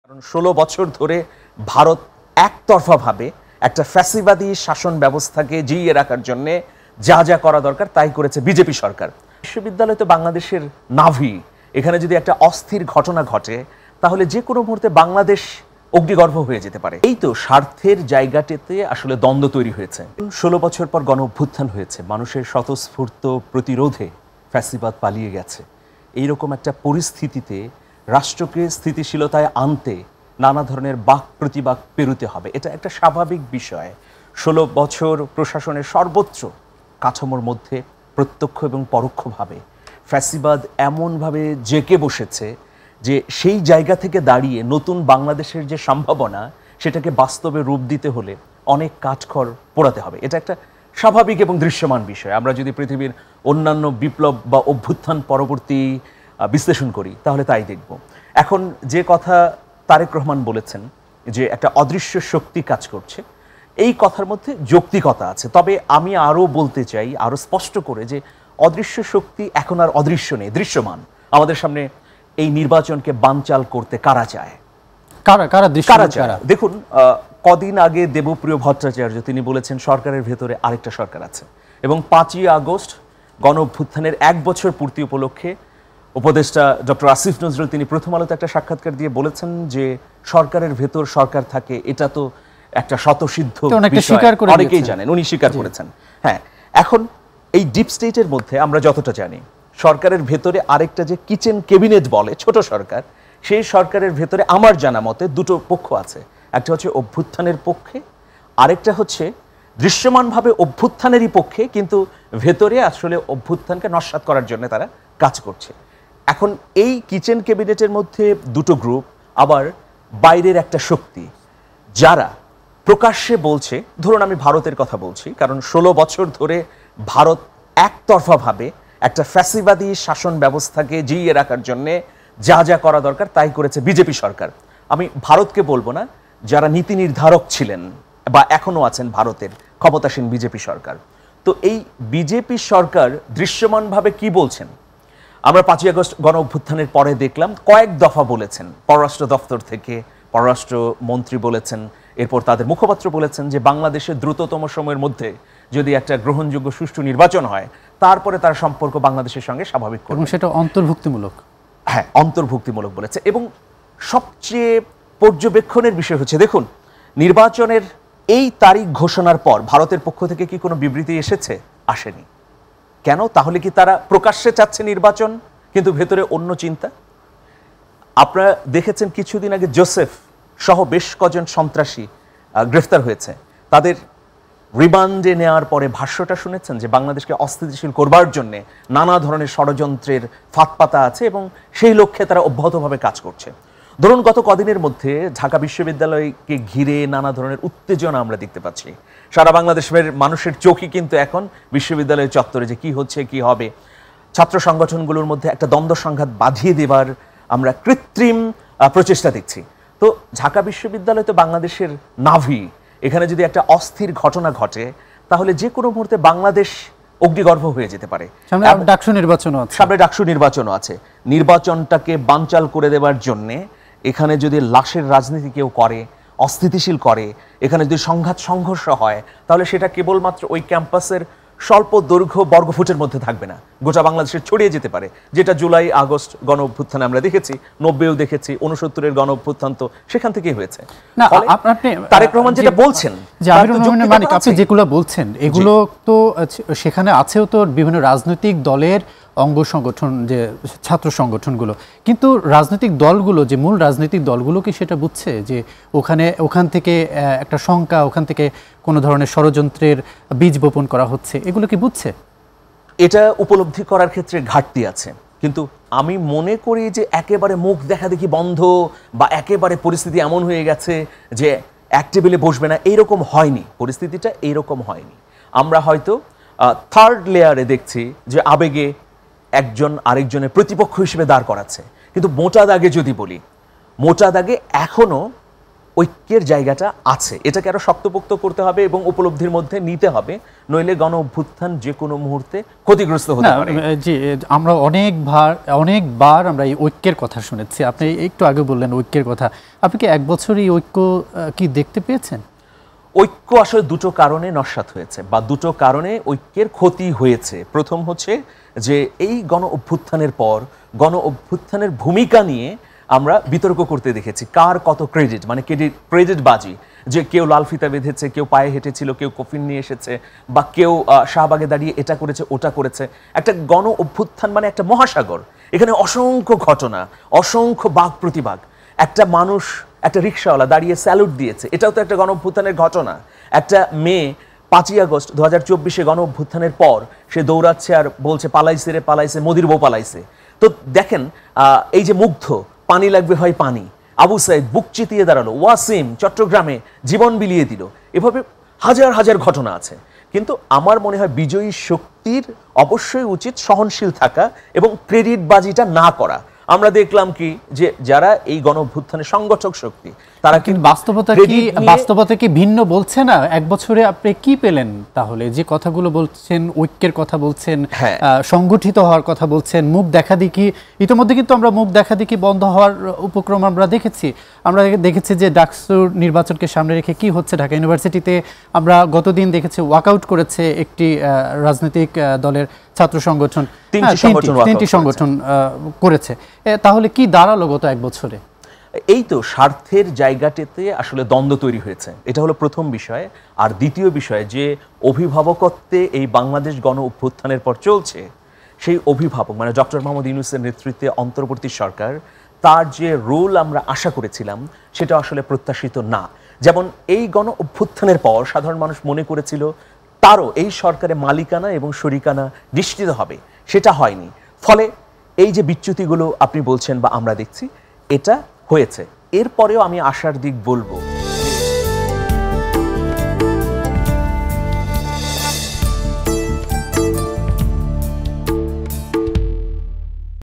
কারণ ১৬ বছর ধরে ভারত একতরফাভাবে একটা ফ্যাসিবাদী শাসন ব্যবস্থাকে জিইয়ে রাখার জন্য যা যা করা দরকার তাই করেছে বিজেপি সরকার। বিশ্ববিদ্যালয় তো বাংলাদেশের নাভি, এখানে যদি একটা অস্থির ঘটনা ঘটে তাহলে যে কোনো মুহূর্তে বাংলাদেশ অগ্নিগর্ভ হয়ে যেতে পারে। এই তো স্বার্থের জায়গাটিতে আসলে দ্বন্দ্ব তৈরি হয়েছে। ১৬ বছর পর গণ অভ্যুত্থান হয়েছে, মানুষের স্বতঃস্ফূর্ত প্রতিরোধে ফ্যাসিবাদ পালিয়ে গেছে। এইরকম একটা পরিস্থিতিতে রাষ্ট্রকে স্থিতিশীলতায় আনতে নানা ধরনের বাক প্রতিবাক পেরোতে হবে, এটা একটা স্বাভাবিক বিষয়। ১৬ বছর প্রশাসনের সর্বোচ্চ কাঠামোর মধ্যে প্রত্যক্ষ এবং পরোক্ষভাবে ফ্যাসিবাদ এমনভাবে জেঁকে বসেছে যে সেই জায়গা থেকে দাঁড়িয়ে নতুন বাংলাদেশের যে সম্ভাবনা সেটাকে বাস্তবে রূপ দিতে হলে অনেক কাঠখড় পোড়াতে হবে। এটা একটা স্বাভাবিক এবং দৃশ্যমান বিষয়। আমরা যদি পৃথিবীর অন্যান্য বিপ্লব বা অভ্যুত্থান পরবর্তী বিশ্লেষণ করি তাহলে তাই দেখব। এখন যে কথা তারেক রহমান বলেছেন যে একটা অদৃশ্য শক্তি কাজ করছে, এই কথার মধ্যে যৌক্তিকতা আছে। তবে আমি আরও বলতে চাই আরও স্পষ্ট করে যে অদৃশ্য শক্তি এখন আর অদৃশ্য নেই, দৃশ্যমান। আমাদের সামনে এই নির্বাচনকে বানচাল করতে কারা চায়, কারা চায়? দেখুন, কদিন আগে দেবপ্রিয় ভট্টাচার্য তিনি বলেছেন সরকারের ভেতরে আরেকটা সরকার আছে, এবং ৫ই আগস্ট গণ অভ্যুত্থানের ১ বছর পূর্তি উপলক্ষে উপদেষ্টা ডক্টর আসিফ নজরুল তিনি প্রথম আলোতে একটা সাক্ষাৎকার দিয়ে বলেছেন যে সরকারের ভেতর সরকার থাকে, এটা তো একটা স্বতঃসিদ্ধ বিষয়, অনেকেই জানেন, উনি স্বীকার করেছেন। হ্যাঁ, এখন এই ডিপ স্টেটের মধ্যে আমরা যতটা জানি সরকারের ভেতরে আরেকটা যে কিচেন ক্যাবিনেট বলে ছোট সরকার, সেই সরকারের ভেতরে আমার জানা মতে দুটো পক্ষ আছে। একটা হচ্ছে অভ্যুত্থানের পক্ষে, আরেকটা হচ্ছে দৃশ্যমানভাবে অভ্যুত্থানেরই পক্ষে, কিন্তু ভেতরে আসলে অভ্যুত্থানকে নস্যাৎ করার জন্য তারা কাজ করছে। এখন এই কিচেন ক্যাবিনেটের মধ্যে দুটো গ্রুপ, আবার বাইরের একটা শক্তি যারা প্রকাশ্যে বলছে, ধরুন আমি ভারতের কথা বলছি, কারণ ১৬ বছর ধরে ভারত একতরফাভাবে একটা ফ্যাসিবাদী শাসন ব্যবস্থাকে জিইয়ে রাখার জন্যে যা যা করা দরকার তাই করেছে বিজেপি সরকার। আমি ভারতকে বলবো না, যারা নীতি নির্ধারক ছিলেন বা এখনও আছেন ভারতের ক্ষমতাসীন বিজেপি সরকার। তো এই বিজেপি সরকার দৃশ্যমানভাবে কি বলছেন আমরা ৫ই আগস্ট গণ অভ্যুত্থানের পরে দেখলাম, কয়েক দফা বলেছেন। পররাষ্ট্র দপ্তর থেকে পররাষ্ট্র মন্ত্রী বলেছেন, এরপর তাদের মুখপাত্র বলেছেন যে বাংলাদেশের দ্রুততম সময়ের মধ্যে যদি একটা গ্রহণযোগ্য সুষ্ঠু নির্বাচন হয় তারপরে তার সম্পর্ক বাংলাদেশের সঙ্গে স্বাভাবিক করবে, এবং সেটা অন্তর্ভুক্তিমূলক। হ্যাঁ, অন্তর্ভুক্তিমূলক বলেছে। এবং সবচেয়ে পর্যবেক্ষণের বিষয় হচ্ছে, দেখুন নির্বাচনের এই তারিখ ঘোষণার পর ভারতের পক্ষ থেকে কি কোনো বিবৃতি এসেছে? আসেনি। কেন? তাহলে কি তারা প্রকাশ্যে চাচ্ছে নির্বাচন কিন্তু ভেতরে অন্য চিন্তা? আপনারা দেখেছেন কিছুদিন আগে জোসেফ সহ বেশ কজন সন্ত্রাসী গ্রেফতার হয়েছে, তাদের রিমান্ডে নেওয়ার পরে ভাষ্যটা শুনেছেন যে বাংলাদেশকে অস্থিতিশীল করবার জন্য নানা ধরনের ষড়যন্ত্রের ফাঁদ পাতা আছে এবং সেই লক্ষ্যে তারা অব্যাহতভাবে কাজ করছে। ধরুন গত কদিনের মধ্যে ঢাকা বিশ্ববিদ্যালয়কে ঘিরে নানা ধরনের উত্তেজনা আমরা দেখতে পাচ্ছি। সারা বাংলাদেশের মানুষের চোখই কিন্তু এখন বিশ্ববিদ্যালয়ের চত্বরে যে কি হচ্ছে কি হবে। ছাত্র সংগঠনগুলোর মধ্যে একটা দ্বন্দ্ব সংঘাত বাঁধিয়ে দেবার আমরা কৃত্রিম প্রচেষ্টা দেখছি। তো ঢাকা বিশ্ববিদ্যালয় তো বাংলাদেশের নাভি, এখানে যদি একটা অস্থির ঘটনা ঘটে তাহলে যে কোনো মুহূর্তে বাংলাদেশ অগ্নিগর্ভ হয়ে যেতে পারে। সামনে ডাকসু নির্বাচনও আছে। নির্বাচনটাকে বানচাল করে দেওয়ার জন্যে এখানে যদি লাশের রাজনীতি কেউ করে, অস্থিতিশীল করে, এখানে যদি সংঘাত সংঘর্ষ হয় তাহলে সেটা কেবলমাত্র ওই ক্যাম্পাসের স্বল্প দৈর্ঘ্য বর্গফুটের মধ্যে থাকবে না, গোটা বাংলাদেশে ছড়িয়ে যেতে পারে। যেটা জুলাই আগস্ট গণ অভ্যুত্থানে আমরা দেখেছি, ৯০-এও দেখেছি, ৬৯-এর গণ অভ্যুত্থান তো সেখান থেকেই হয়েছে। তারেক রহমান যেটা বলছেন, আপনি যেগুলো বলছেন এগুলো তো সেখানে আছেও তো বিভিন্ন রাজনৈতিক দলের অঙ্গ সংগঠন, যে ছাত্র সংগঠনগুলো, কিন্তু রাজনৈতিক দলগুলো, যে মূল রাজনৈতিক দলগুলো কি সেটা বুঝছে যে ওখান থেকে একটা শঙ্কা, ওখান থেকে কোনো ধরনের ষড়যন্ত্রের বীজ বপন করা হচ্ছে, এগুলো কি বুঝছে? এটা উপলব্ধি করার ক্ষেত্রে ঘাটতি আছে, কিন্তু আমি মনে করি যে একেবারে মুখ দেখা দেখি বন্ধ বা একেবারে পরিস্থিতি এমন হয়ে গেছে যে এক টেবিলে বসবে না, এইরকম হয়নি। পরিস্থিতিটা এইরকম হয়নি। আমরা হয়তো থার্ড লেয়ারে দেখছি যে আবেগে একজন আরেকজনের প্রতিপক্ষ হিসেবে দাঁড় করাচ্ছে, কিন্তু মোটা দাগে যদি বলি, মোটা দাগে এখনো ঐক্যের জায়গাটা আছে, এটাকে আরো শক্তপোক্ত করতে হবে এবং উপলব্ধির মধ্যে নিতে হবে, নইলে গণ অভ্যুত্থান যে কোনো মুহূর্তে ক্ষতিগ্রস্ত হতে পারে। জি, আমরা অনেকবার আমরা এই ঐক্যের কথা শুনেছি। আপনি একটু আগে বললেন ঐক্যের কথা, আপনি কি এক বছর এই ঐক্য কি দেখতে পেয়েছেন? ঐক্য আসলে দুটো কারণে নস্যাৎ হয়েছে, বা দুটো কারণে ঐক্যের ক্ষতি হয়েছে। প্রথম হচ্ছে যে এই গণ অভ্যুত্থানের পর গণ অভ্যুত্থানের ভূমিকা নিয়ে আমরা বিতর্ক করতে দেখেছি, কার কত ক্রেডিট, মানে ক্রেডিট বাজি, যে কেউ লাল ফিতা বেঁধেছে, কেউ পায়ে হেঁটেছিল, কেউ কফিন নিয়ে এসেছে, বা কেউ শাহবাগে দাঁড়িয়ে এটা করেছে ওটা করেছে। একটা গণ অভ্যুত্থান মানে একটা মহাসাগর, এখানে অসংখ্য ঘটনা, অসংখ্য বাক প্রতিবাক। একটা মানুষ, একটা রিক্সাওয়ালা দাঁড়িয়ে স্যালুট দিয়েছে, এটাও তো একটা গণ অভ্যুত্থানের ঘটনা। একটা মেয়ে 5ই আগস্ট 2024 গণ অভ্যুত্থানের পর সে দৌড়াচ্ছে আর বলছে পালাইছে রে পালাইছে, মোদির বউ পালাইছে। তো দেখেন, এই যে মুগ্ধ, পানি লাগবে হয় পানি, আবু সাইদ বুক চিতিয়ে দাঁড়ালো, ওয়াসিম চট্টগ্রামে জীবন বিলিয়ে দিল, এভাবে হাজার হাজার ঘটনা আছে। কিন্তু আমার মনে হয় বিজয়ী শক্তির অবশ্যই উচিত সহনশীল থাকা এবং ক্রেডিট বাজিটা না করা। আমরা দেখলাম কি যে যারা এই গণ অভ্যুত্থানের সংগঠক শক্তি, তারা কিন্তু বাস্তবতা কি ভিন্ন বলছে না? এক বছরে আপনি কি পেলেন তাহলে? যে কথাগুলো বলছেন, ঐক্যের কথা বলছেন, সংগঠিত হওয়ার কথা বলছেন, মুখ দেখাদেখি, ইতিমধ্যে কিন্তু আমরা মুখ দেখাদেখি বন্ধ হওয়ার উপক্রম আমরা দেখেছি। আমরা দেখেছি যে ডাকসুর নির্বাচনকে সামনে রেখে কি হচ্ছে ঢাকা ইউনিভার্সিটিতে। আমরা গতদিন দেখেছি ওয়াকআউট করেছে একটি রাজনৈতিক দলের ছাত্র সংগঠন, 3টি সংগঠন করেছে। তাহলে কি দাঁড়ালো গত এক বছরে? এই তো স্বার্থের জায়গাটিতে আসলে দ্বন্দ্ব তৈরি হয়েছে, এটা হলো প্রথম বিষয়। আর দ্বিতীয় বিষয়, যে অভিভাবকত্বে এই বাংলাদেশ গণ অভ্যুত্থানের পর চলছে, সেই অভিভাবক মানে ডক্টর মোহাম্মদ ইউনূসের নেতৃত্বে অন্তর্বর্তী সরকার, তার যে রোল আমরা আশা করেছিলাম সেটা আসলে প্রত্যাশিত না। যেমন এই গণ অভ্যুত্থানের পর সাধারণ মানুষ মনে করেছিল তারও এই সরকারে মালিকানা এবং শরিকানা নিশ্চিত হবে, সেটা হয়নি। ফলে এই যে বিচ্যুতিগুলো আপনি বলছেন বা আমরা দেখছি, এটা হয়েছে। এরপরেও আমি আশার দিক বলবো।